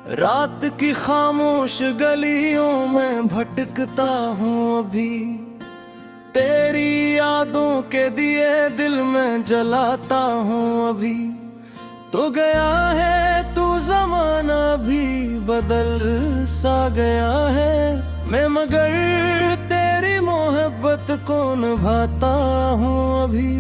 रात की खामोश गलियों में भटकता हूँ अभी, तेरी यादों के दिए दिल में जलाता हूँ अभी। तो गया है तू जमाना भी बदल सा गया है, मैं मगर तेरी मोहब्बत को निभाता हूँ अभी।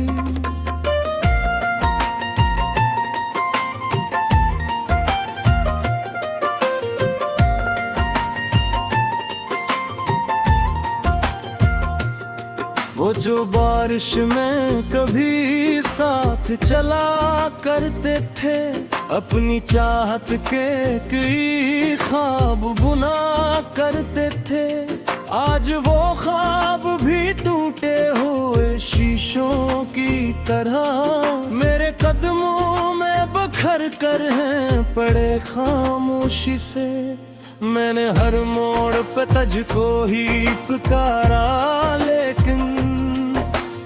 वो जो बारिश में कभी साथ चला करते थे, अपनी चाहत के कई ख्वाब बुना करते थे। आज वो ख्वाब भी टूटे हुए शीशों की तरह मेरे कदमों में बखर कर हैं पड़े खामोशी से। मैंने हर मोड़ पे तुझको ही पुकारा, लेकिन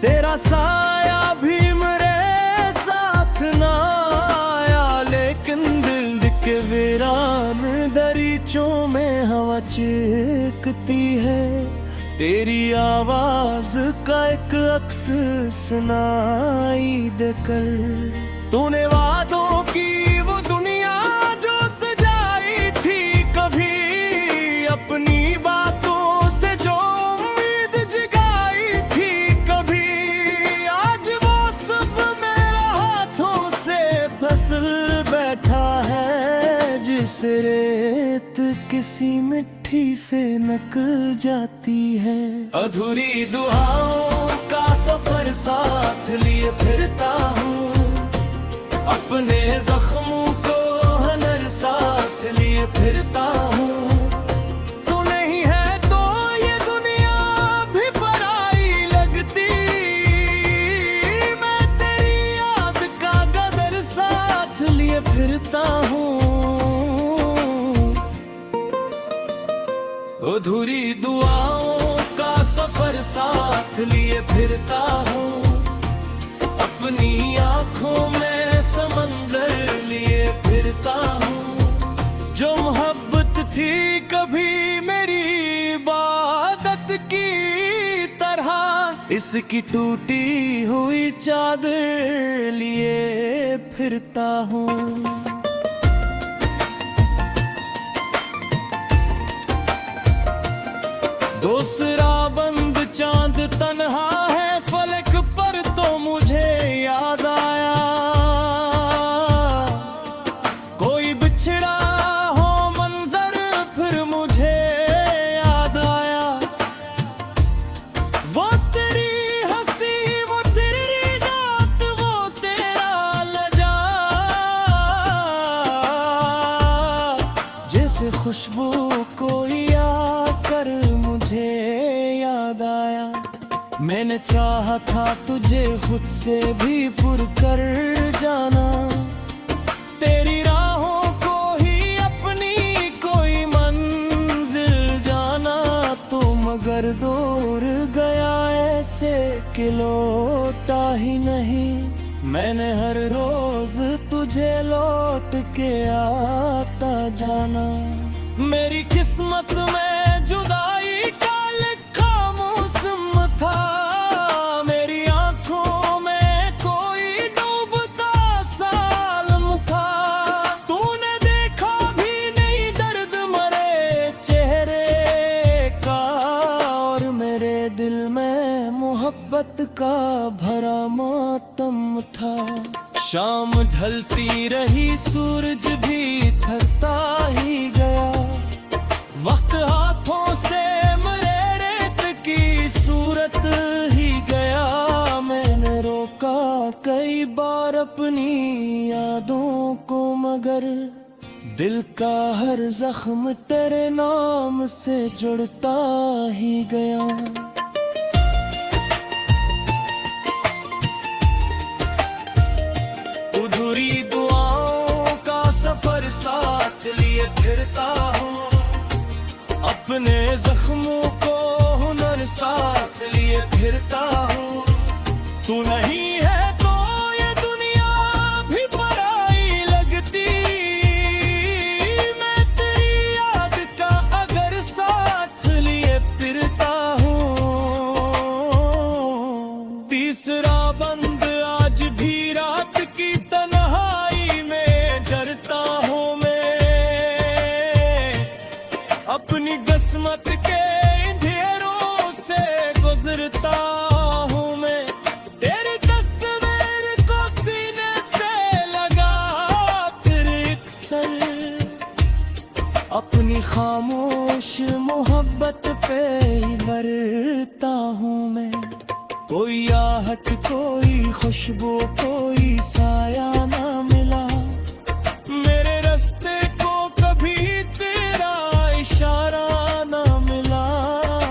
तेरा साया भी मेरे साथ ना आया। लेकिन दिल के वीरान दरीचों में हवा चीखती है, तेरी आवाज का एक अक्स सुनाई देकर। तूने वादों की वो दुनिया जो सजाई थी कभी, अपनी बातों से जो उम्मीद जगाई थी कभी, आज वो सब मेरे हाथों से फिसल बैठा है। जिसे रेत किसी मिट्टी से निकल जाती है। अधूरी दुआओं का सफर साथ लिए फिरता हूँ, अपने जख्मों को हनर साथ लिए फिरता हूँ। तू नहीं है तो ये दुनिया भी पराई लगती, मैं तेरी याद का गदर साथ लिए फिरता हूँ। अधूरी दुआओं का सफर साथ लिए फिरता हूँ, अपनी आँखों में समंदर लिए फिरता हूँ। जो मोहब्बत थी कभी मेरी इबादत की तरह, इसकी टूटी हुई चादर लिए फिरता हूँ। दूसरा बंद चांद तन्हा है फलक पर, तो मुझे याद आया कोई बिछड़ा हो मंजर, फिर मुझे याद आया वो तेरी हंसी, वो तेरी रात, वो तेरा लजा। जैसे खुशबू कोई आकर मुझे याद आया, मैंने चाहा था तुझे खुद से भी पुर कर जाना। तेरी राहों को ही अपनी कोई मंजिल जाना, तो मगर दूर गया ऐसे कि लौटा ही नहीं। मैंने हर रोज तुझे लौट के आता जाना। मेरी किस्मत में जुदाई का लिखा मौसम था, मेरी आंखों में कोई डूबता सालम था। तूने देखा भी नहीं दर्द मरे चेहरे का, और मेरे दिल में मोहब्बत का भरा मातम था। शाम ढलती रही सूरज भी थकता ही गया, वक्त हाथों से मेरे रेत की सूरत ही गया। मैंने रोका कई बार अपनी यादों को, मगर दिल का हर जख्म तेरे नाम से जुड़ता ही गया। अधूरी दुआओं का सफर साथ लिए फिरता हूँ, अपने जख्मों को हुनर साथ लिए फिरता हूँ। तू नहीं है तो ये दुनिया भी पराई लगती, मैं अपनी किस्मत के अंधेरों से गुजरता हूँ मैं, तेरी तस्वीर को सीने से लगा तेरे अक्सर, अपनी खामोश मोहब्बत पे ही मरता हूँ मैं। कोई आहट कोई खुशबू कोई साया ना मिला, मेरे रास्ते को कभी तेरा इशारा ना मिला।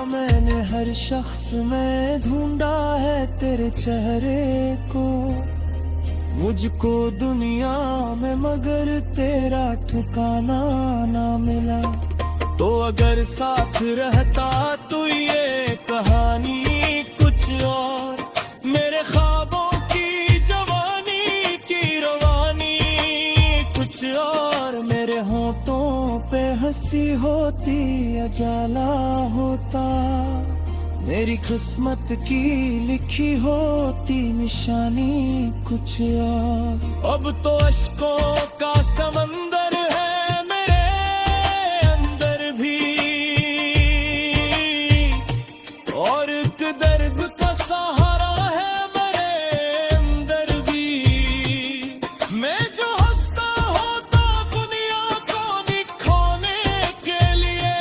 मैंने हर शख्स में ढूंढा है तेरे चेहरे को, मुझको दुनिया में मगर तेरा ठिकाना ना मिला। तो अगर साथ रहता तो ये कहानी कुछ और, मेरे ख्वाबों की जवानी की रवानी कुछ और, मेरे होठों पे हंसी होती अजाला होता, मेरी किस्मत की लिखी होती निशानी कुछ और। अब तो अश्कों का समंदर है मेरे अंदर भी, और एक दर्द का सहारा है मेरे अंदर भी। मैं जो हंसता होता दुनिया को दिखाने के लिए,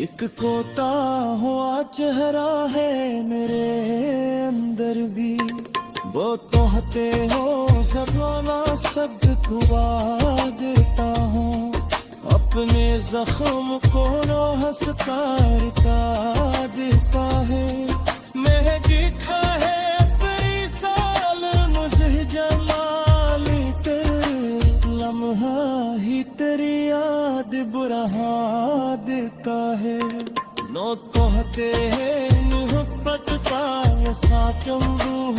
एक खोता हुआ चेहरा है मेरे अंदर भी। वो तो हते हो ज़बाना सब दुआ देता हूँ, अपने जख्म को नो हंसता रुका देता है। महकी खा है अपनी साल मुझे जमाली तेरे लम्हा ही तेरी याद बुरा देता है। नो कहते हैं मोहब्बत का साचम रूह